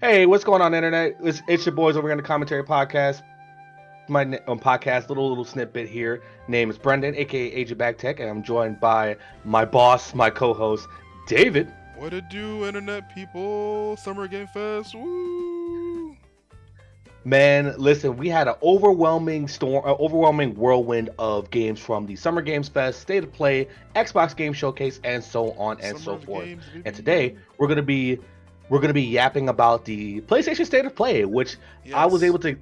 Hey, what's going on, internet? It's your boys over here on the Commentary Podcast. My podcast, little snippet here. Name is Brendan, aka Agent Back Tech, and I'm joined by my boss, my co-host, David. What it do, internet people? Summer Game Fest, woo! Man, listen, we had an overwhelming whirlwind of games from the Summer Games Fest, State of Play, Xbox Game Showcase, and so on and Summer so of forth. games, And baby. today we're gonna be yapping about the PlayStation State of Play, which Yes.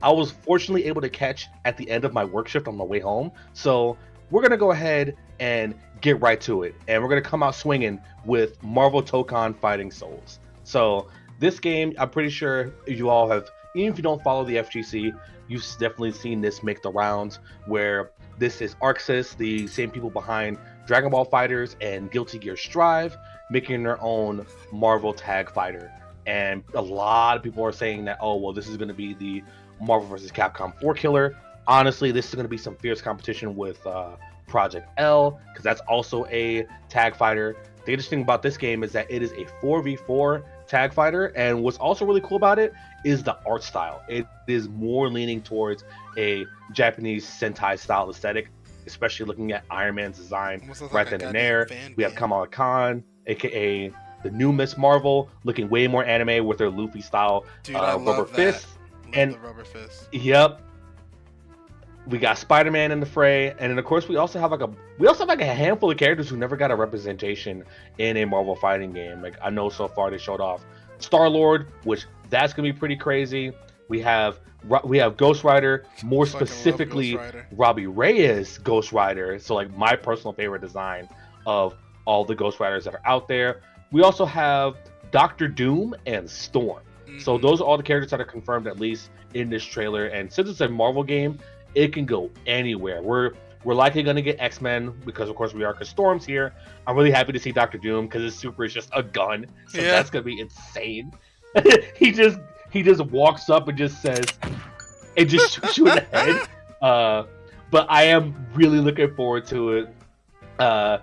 I was fortunately able to catch at the end of my work shift on my way home. So we're gonna go ahead and get right to it, and we're gonna come out swinging with Marvel Tokon Fighting Souls. So this game, I'm pretty sure you all have, even if you don't follow the FGC, you've definitely seen this make the rounds. Where this is Arxis, the same people behind Dragon Ball Fighters and Guilty Gear Strive, making their own Marvel Tag Fighter. And a lot of people are saying that, oh, well, this is going to be the Marvel vs. Capcom 4 killer. Honestly, this is going to be some fierce competition with Project L, because that's also a tag fighter. The interesting thing about this game is that it is a 4v4 tag fighter, and what's also really cool about it is the art style. It is more leaning towards a Japanese Sentai style aesthetic, especially looking at Iron Man's design Almost looks right like a then and goddamn there. fan We have game. Kamala Khan, aka the new Miss Marvel, looking way more anime with her Luffy style Dude, I rubber love that. fists. Love And the rubber fist. yep, we got Spider-Man in the fray, and then of course we also have like a handful of characters who never got a representation in a Marvel fighting game. Like, I know so far they showed off Star-Lord, which that's gonna be pretty crazy. We have Ghost Rider, more Fucking love specifically Ghost Rider. Robbie Reyes Ghost Rider. So like my personal favorite design of all the Ghost Riders that are out there. We also have Doctor Doom and Storm. So Mm-hmm. those are all the characters that are confirmed at least in this trailer. And since it's a Marvel game, it can go anywhere. We're likely going to get X-Men because of course we are, because Storm's here. I'm really happy to see Doctor Doom because his super is just a gun, so Yeah. that's going to be insane. he just he just walks up and just says, and just shoots you in the head. But I am really looking forward to it. Uh,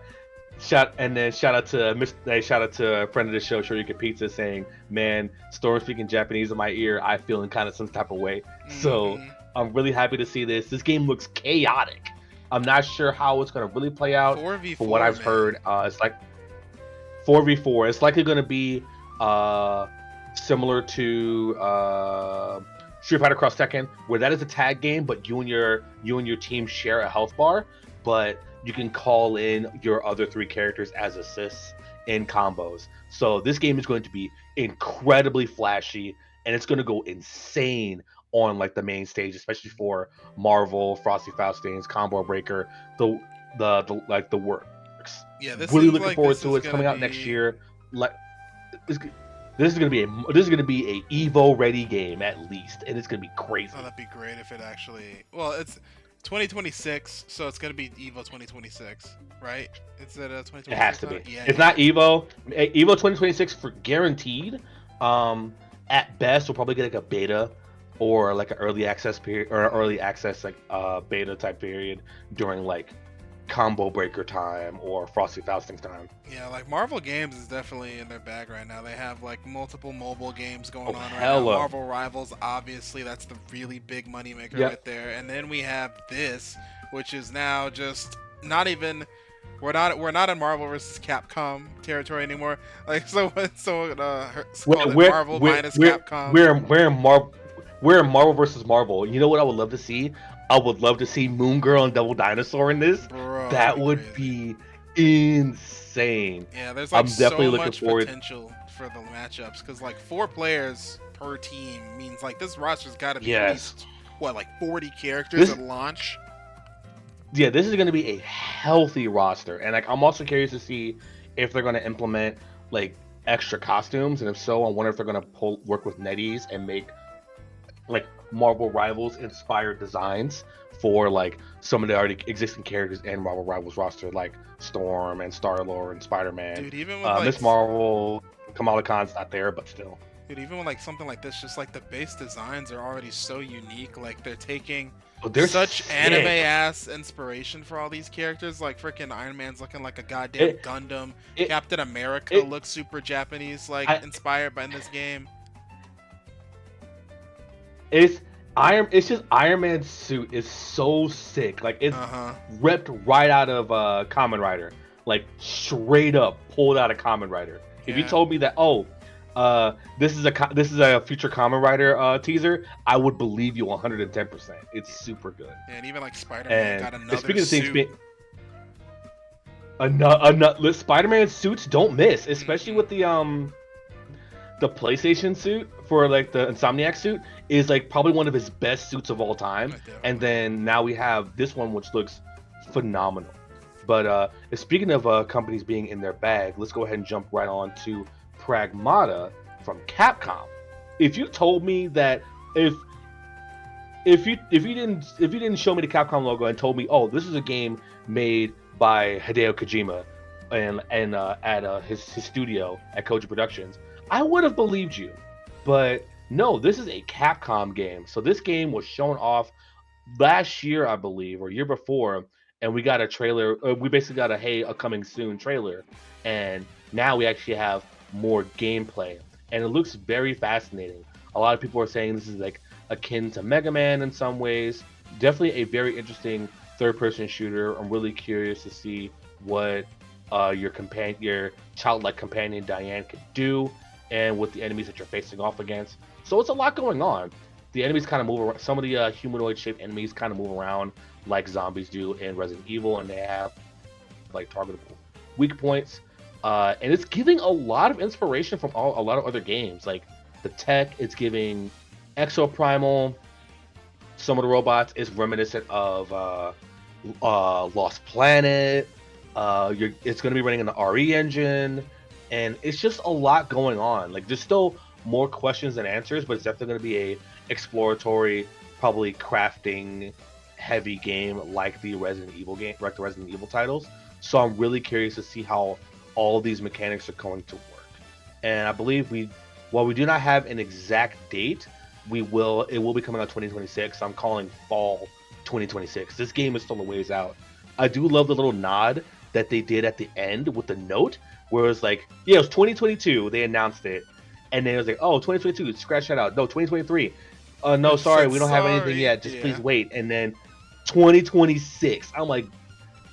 shout out to shout out to a friend of the show, Shoryuken Pizza, saying, "Man, Storm speaking Japanese in my ear, I feel in kind of some type of way." So Mm-hmm. I'm really happy to see this. This game looks chaotic. I'm not sure how it's gonna really play out. From what 4v4, I've man. heard, it's like 4v4. It's likely gonna be uh, similar to Street Fighter Cross Tekken, where that is a tag game, but you and your team share a health bar, but you can call in your other three characters as assists in combos. So this game is going to be incredibly flashy, and it's going to go insane on like the main stage, especially for Marvel, Frosty Faustine's Combo Breaker, the the works. Yeah, this Really seems looking like forward this to is it. It's gonna coming out next be. year. Like this, this is gonna be a Evo ready game at least, and it's gonna be crazy. Oh, that'd be great if it actually. Well, it's 2026, so it's gonna be Evo 2026, right? Is it a It has 2026 to now? be. Yeah, It's yeah. not Evo. Evo 2026 for guaranteed. Um, at best, we'll probably get like a beta or like an early access period, or an early access like beta type period during like Combo Breaker time or Frosty Fausting's time. Yeah, like Marvel Games is definitely in their bag right now. They have like multiple mobile games Oh going on right now. hella. Marvel Rivals, obviously, that's the really big moneymaker Yep. right there. And then we have this, which is now just not even. We're not in Marvel versus Capcom territory anymore. Like it's called We're it we're Marvel we're minus we're Capcom. we're in Marvel versus Marvel. You know what I would love to see? I would love to see Moon Girl and Double Dinosaur in this. Bro, that'd That be would crazy. be insane. Yeah, there's like I'm so definitely looking much forward. potential for the matchups because like 4 players per team means like this roster's got to be at Yes. least what, like 40 characters This at launch. Yeah, this is going to be a healthy roster, and like I'm also curious to see if they're going to implement like extra costumes, and if so, I wonder if they're going to work with NetEase and make like Marvel Rivals inspired designs for like some of the already existing characters in Marvel Rivals roster, like Storm and Star Lord and Spider Man. Dude, even with like Miss Marvel, Kamala Khan's not there, but still. dude, even with like something like this, just like the base designs are already so unique. Like they're taking But they're such anime sick. ass inspiration for all these characters. Like freaking Iron Man's looking like a goddamn It, Gundam. it, Captain America it, looks super Japanese, like I, inspired by this game. It's Iron. It's just Iron Man's suit is so sick. Like it's Uh-huh. ripped right out of Kamen Rider. Like straight up pulled out of Kamen Rider. If you Yeah. told me that, this is a future Kamen Rider teaser, I would believe you 110%. It's super good. And even like Spider-Man And got another speaking of things suit. being another Spider-Man suits don't miss, especially Mm-mm. with the PlayStation suit for like the Insomniac suit is like probably one of his best suits of all time. And Definitely. then now we have this one which looks phenomenal. But speaking of companies being in their bag, let's go ahead and jump right on to Pragmata from Capcom. If you told me that if if you didn't show me the Capcom logo and told me, oh, this is a game made by Hideo Kojima and at his studio at Koji Productions, I would have believed you. But no, this is a Capcom game. So this game was shown off last year, I believe, or year before, and we got a trailer. We basically got a hey, a coming soon trailer, and now we actually have more gameplay, and it looks very fascinating. A lot of people are saying this is like akin to Mega Man in some ways. Definitely a very interesting third-person shooter. I'm really curious to see what your childlike companion Diane could do, and with the enemies that you're facing off against. So it's a lot going on. The enemies kind of move around. Some of the humanoid-shaped enemies kind of move around like zombies do in Resident Evil, and they have like targetable weak points. And it's giving a lot of inspiration from a lot of other games. Like the tech, it's giving Exoprimal. Some of the robots is reminiscent of Lost Planet. It's going to be running in the RE engine, and it's just a lot going on. Like there's still more questions than answers, but it's definitely going to be a exploratory, probably crafting heavy game like the Resident Evil game, like the Resident Evil titles. So I'm really curious to see how all these mechanics are going to work. And I believe while we do not have an exact date, it will be coming out 2026. I'm calling fall 2026. This game is still a ways out. I do love the little nod that they did at the end with the note where it was like, yeah, it was 2022. They announced it, and then it was like, oh, 2022, scratch that out. No, 2023. No, It sorry, said we don't have anything sorry. yet. Just please Yeah. wait. And then 2026. I'm like,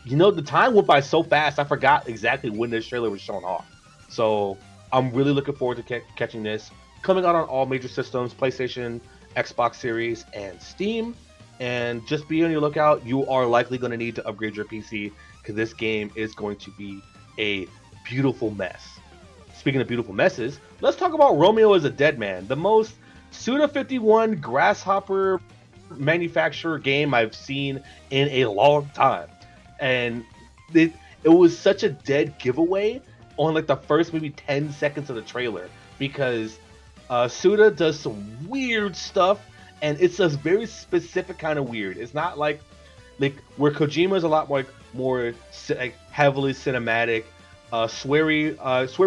the time went by so fast. I forgot exactly when this trailer was shown off. So I'm really looking forward to catching this. Coming out on all major systems: PlayStation, Xbox Series, and Steam. And just be on your lookout. You are likely going to need to upgrade your PC because this game is going to be a beautiful mess. Speaking of beautiful messes, let's talk about Romeo as a Deadman, the most Suda 51 grasshopper manufacturer game I've seen in a long time. And it was such a dead giveaway on like the first maybe 10 seconds of the trailer because Suda does some weird stuff, and it's a very specific kind of weird. It's not like where Kojima is a lot more like heavily cinematic. Swery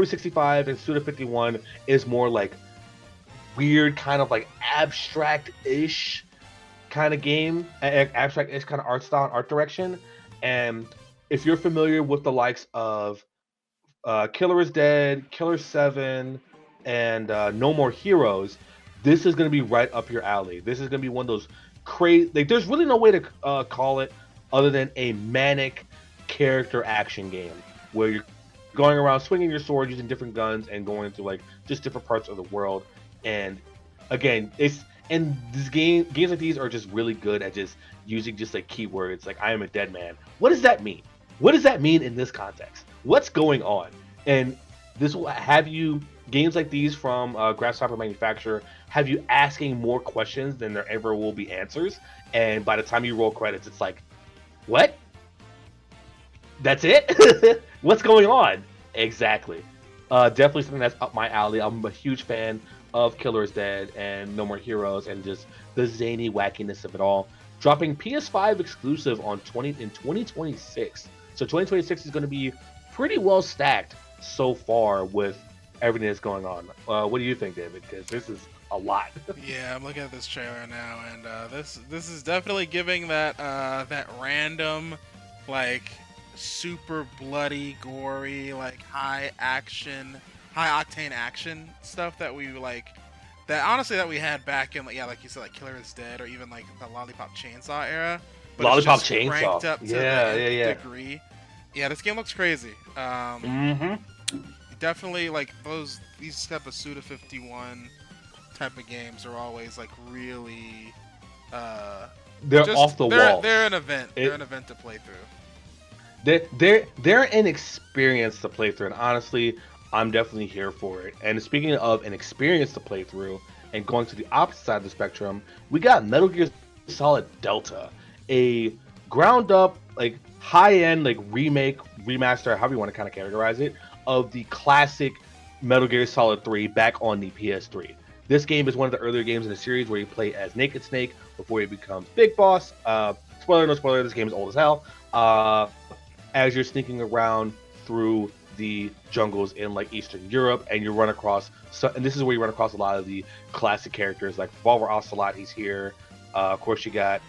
65 and Suda 51 is more like weird, kind of like abstract-ish kind of game, abstract-ish kind of art style and art direction. And if you're familiar with the likes of Killer is Dead, Killer 7, and No More Heroes, this is going to be right up your alley. This is going to be one of those crazy. Like, there's really no way to call it other than a manic character action game where you're going around swinging your sword, using different guns, and going into like just different parts of the world. And again, games like these are just really good at just using just like keywords like I am a dead man. What does that mean? What does that mean in this context? What's going on? And this will have you games like these from Grasshopper Manufacturer have you asking more questions than there ever will be answers. And by the time you roll credits, it's like, what? That's it? What's going on? Exactly. Definitely something that's up my alley. I'm a huge fan of Killer is Dead and No More Heroes and just the zany wackiness of it all. Dropping PS5 exclusive in 2026. So 2026 is going to be pretty well stacked so far with everything that's going on. What do you think, David? Because this is a lot. Yeah, I'm looking at this trailer now, and this is definitely giving that random, like, super bloody, gory, like high octane action stuff that we like that we had back in, like, yeah, like you said, like Killer is Dead, or even like the Lollipop Chainsaw era, but it's Lollipop just Chainsaw. cranked up to the Yeah, yeah, nth yeah. degree. Yeah, this game looks crazy. Mm-hmm. Definitely, like these type of Suda 51 type of games are always like really, They're just off the wall. they're an event. They're an event to play through. They're an experience to play through, and honestly, I'm definitely here for it. And speaking of an experience to play through, and going to the opposite side of the spectrum, we got Metal Gear Solid Delta, a ground up, like high end, like remake, remaster, however you want to kind of categorize it, of the classic Metal Gear Solid 3 back on the PS3. This game is one of the earlier games in the series where you play as Naked Snake before he becomes Big Boss. Spoiler, no spoiler, this game is old as hell. As you're sneaking around through the jungles in like Eastern Europe, and you run across, and this is where you run across a lot of the classic characters like Revolver Ocelot. He's here. Of course, you got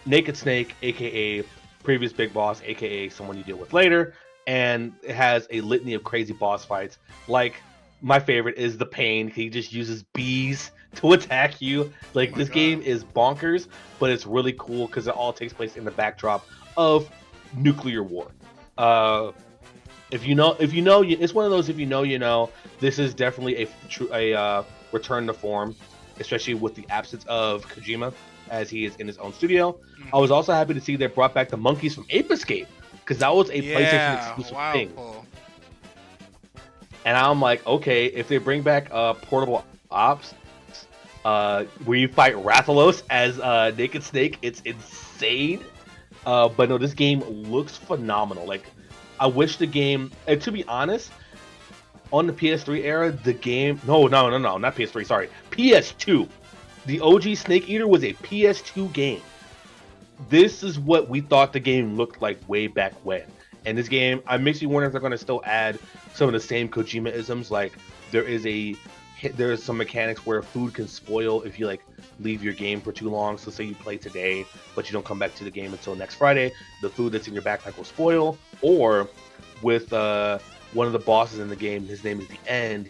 Naked Snake, aka previous Big Boss, aka someone you deal with later, and it has a litany of crazy boss fights. Like my favorite is the Pain. He just uses bees to attack you. Like this game is bonkers, but it's really cool because it all takes place in the backdrop of nuclear war. If you know, it's one of those. If you know, you know. This is definitely a return to form, especially with the absence of Kojima, as he is in his own studio. I was also happy to see they brought back the monkeys from Ape Escape, because that was a PlayStation exclusive thing. Cool. And I'm like, okay, if they bring back portable ops, where you fight Rathalos as Naked Snake, it's insane. But no, this game looks phenomenal. Like, I wish the game, and to be honest, on the PS3 era, the game, no, not PS3, sorry, PS2. The OG Snake Eater was a PS2 game. This is what we thought the game looked like way back when. And this game, it makes me wonder if they're going to still add some of the same Kojima-isms. Like, there's some mechanics where food can spoil if you like leave your game for too long. So say you play today, but you don't come back to the game until next Friday, the food that's in your backpack will spoil. Or with one of the bosses in the game, his name is The End.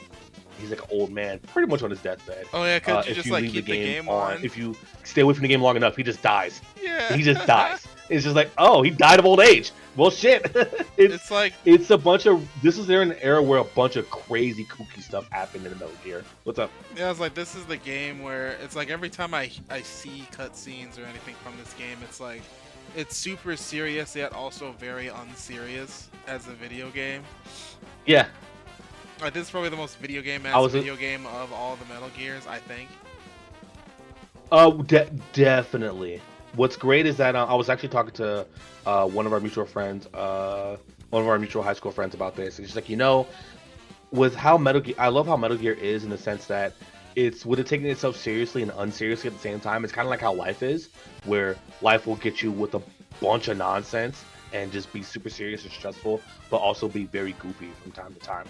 He's like an old man, pretty much on his deathbed. Oh yeah, because you just like keep the game on. If you stay away from the game long enough, he just dies. Yeah, he just dies. It's just like, oh, he died of old age. Well, shit. It's like, it's a bunch of. This is there in an era where a bunch of crazy kooky stuff happened in the Metal Gear. What's up? Yeah, it's like this is the game where it's like every time I see cutscenes or anything from this game, it's like it's super serious yet also very unserious as a video game. Yeah. Like, this is probably the most video game game of all the Metal Gears, I think. Oh, definitely. What's great is that I was actually talking to one of our mutual friends, one of our mutual high school friends about this. And she's like, you know, with how Metal Gear, I love how Metal Gear is in the sense that it's with it taking itself seriously and unseriously at the same time. It's kind of like how life is, where life will get you with a bunch of nonsense and just be super serious and stressful, but also be very goofy from time to time.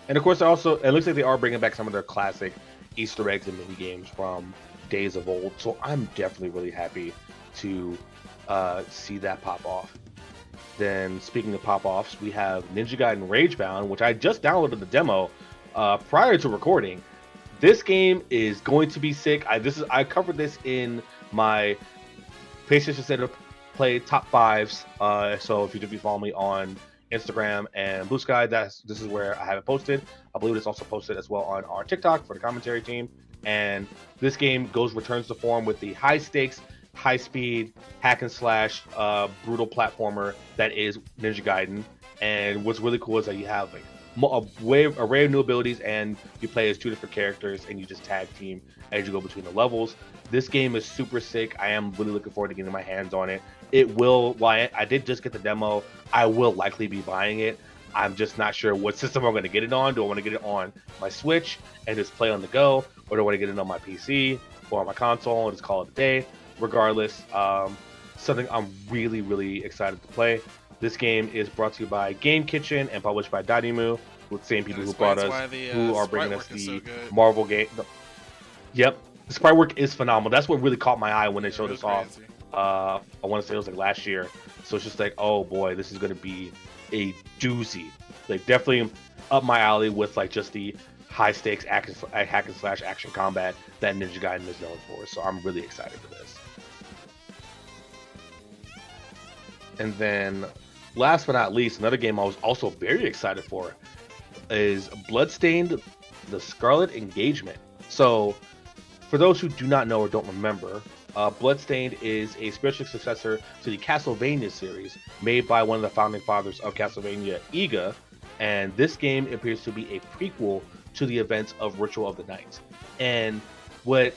And of course, it looks like they are bringing back some of their classic Easter eggs and mini games from days of old. So I'm definitely really happy to see that pop off. Then, speaking of pop offs, we have Ninja Gaiden Ragebound, which I just downloaded the demo prior to recording. This game is going to be sick. I covered this in my PlayStation State of Play top fives. So if you do follow me on Instagram and Blue Sky, this is where I have it posted. I believe it's also posted as well on our TikTok for the commentary team. And this game returns to form with the high stakes, high speed, hack and slash, brutal platformer that is Ninja Gaiden. And what's really cool is that you have like a array of new abilities, and you play as two different characters, and you just tag team as you go between the levels. This game is super sick. I am really looking forward to getting my hands on it. While I did just get the demo, I will likely be buying it. I'm just not sure what system I'm going to get it on. Do I want to get it on my Switch and just play on the go, or do I want to get it on my PC or on my console and just call it a day? Regardless, something I'm really, really excited to play. This game is brought to you by Game Kitchen and published by Dadimu, with the same people who brought us, who are bringing us the Marvel game. Yep, the sprite work is phenomenal. That's what really caught my eye when they showed us off. I want to say it was like last year. So it's just like, oh boy, this is going to be a doozy. Like, definitely up my alley with like just the high stakes hack and slash action combat that Ninja Gaiden is known for. So I'm really excited for this. And then, last but not least, another game I was also very excited for is Bloodstained, the Scarlet Engagement. So, for those who do not know or don't remember, Bloodstained is a spiritual successor to the Castlevania series made by one of the founding fathers of Castlevania, Iga, and this game appears to be a prequel to the events of Ritual of the Night. And what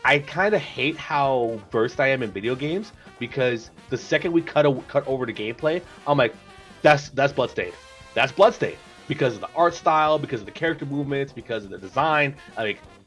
I kind of hate how versed I am in video games, because the second we cut over to gameplay, I'm like, that's Bloodstained. That's Bloodstained. Because of the art style, because of the character movements, because of the design,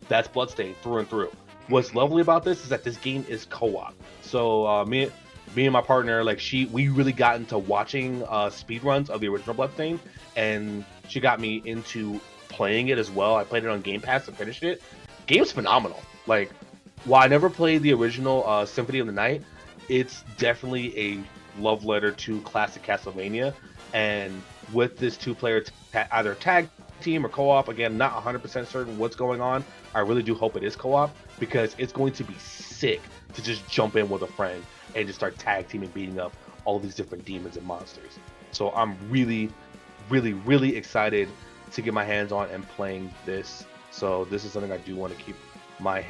that's Bloodstained through and through. What's lovely about this is that this game is co-op. So me and my partner, we really got into watching speedruns of the original Bloodstained, and she got me into playing it as well. I played it on Game Pass and finished it. Game's phenomenal. While I never played the original Symphony of the Night, it's definitely a love letter to classic Castlevania. And with this two-player either tag team or co-op, again, not 100% certain what's going on. I really do hope it is co-op, because it's going to be sick to just jump in with a friend and just start tag teaming, beating up all these different demons and monsters. So I'm really, really, really excited to get my hands on and playing this. So this is something I do want to keep my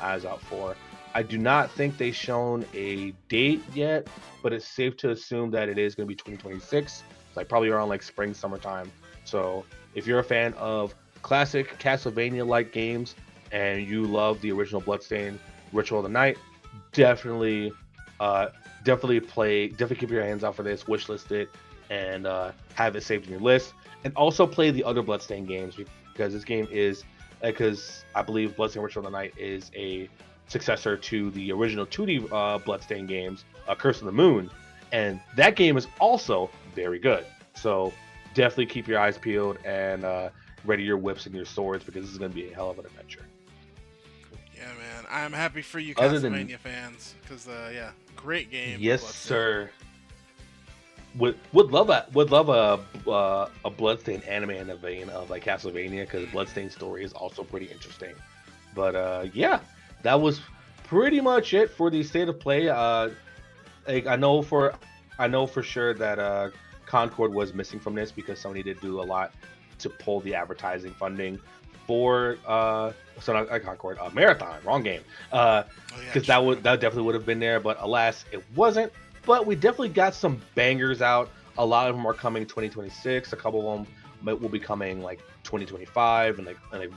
eyes out for. I do not think they've shown a date yet, but it's safe to assume that it is going to be 2026, probably around spring, summertime. So if you're a fan of classic Castlevania-like games and you love the original Bloodstained Ritual of the Night, definitely keep your hands out for this, wishlist it, and have it saved in your list. And also play the other Bloodstained games, because this game is, because I believe Bloodstained Ritual of the Night is a successor to the original 2D Bloodstained games, Curse of the Moon, and that game is also very good. So definitely keep your eyes peeled and ready your whips and your swords, because this is going to be a hell of an adventure. Yeah, man, I'm happy for you Castlevania fans, because great game. Yes, sir. Would love a Bloodstained anime in the vein of Castlevania, because Bloodstained story is also pretty interesting. But yeah, that was pretty much it for the state of play. I know for sure that Concord was missing from this, because Sony did do a lot to pull the advertising funding for not Concord, Marathon, wrong game, because that definitely would have been there, but alas, it wasn't. But we definitely got some bangers out. A lot of them are coming 2026. A couple of them will be coming 2025, and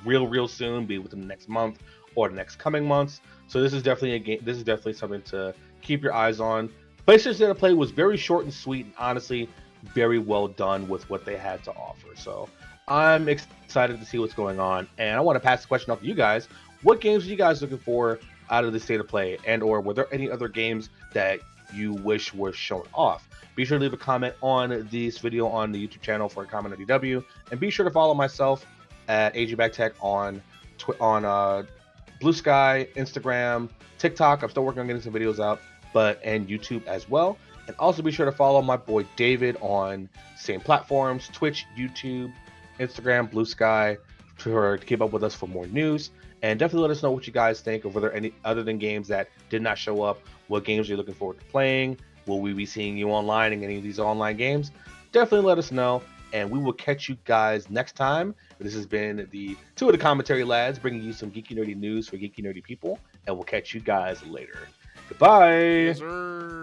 real soon, be within the next month or the next coming months. So this is definitely a game. This is definitely something to keep your eyes on. PlayStation State of Play was very short and sweet, and honestly, very well done with what they had to offer. So I'm excited to see what's going on, and I want to pass the question off to you guys. What games are you guys looking for out of the State of Play, and or were there any other games that you wish were shown off? Be sure to leave a comment on this video on the YouTube channel for ConMenRDW, and be sure to follow myself at AGBagTech on Blue Sky, Instagram, TikTok. I'm still working on getting some videos out, and YouTube as well. And also be sure to follow my boy David on same platforms: Twitch, YouTube, Instagram, Blue Sky, to keep up with us for more news. And definitely let us know what you guys think of whether any other than games that did not show up. What games are you looking forward to playing? Will we be seeing you online in any of these online games? Definitely let us know, and we will catch you guys next time. This has been the two of the commentary lads, bringing you some geeky nerdy news for geeky nerdy people, and we'll catch you guys later. Goodbye. Yes, sir.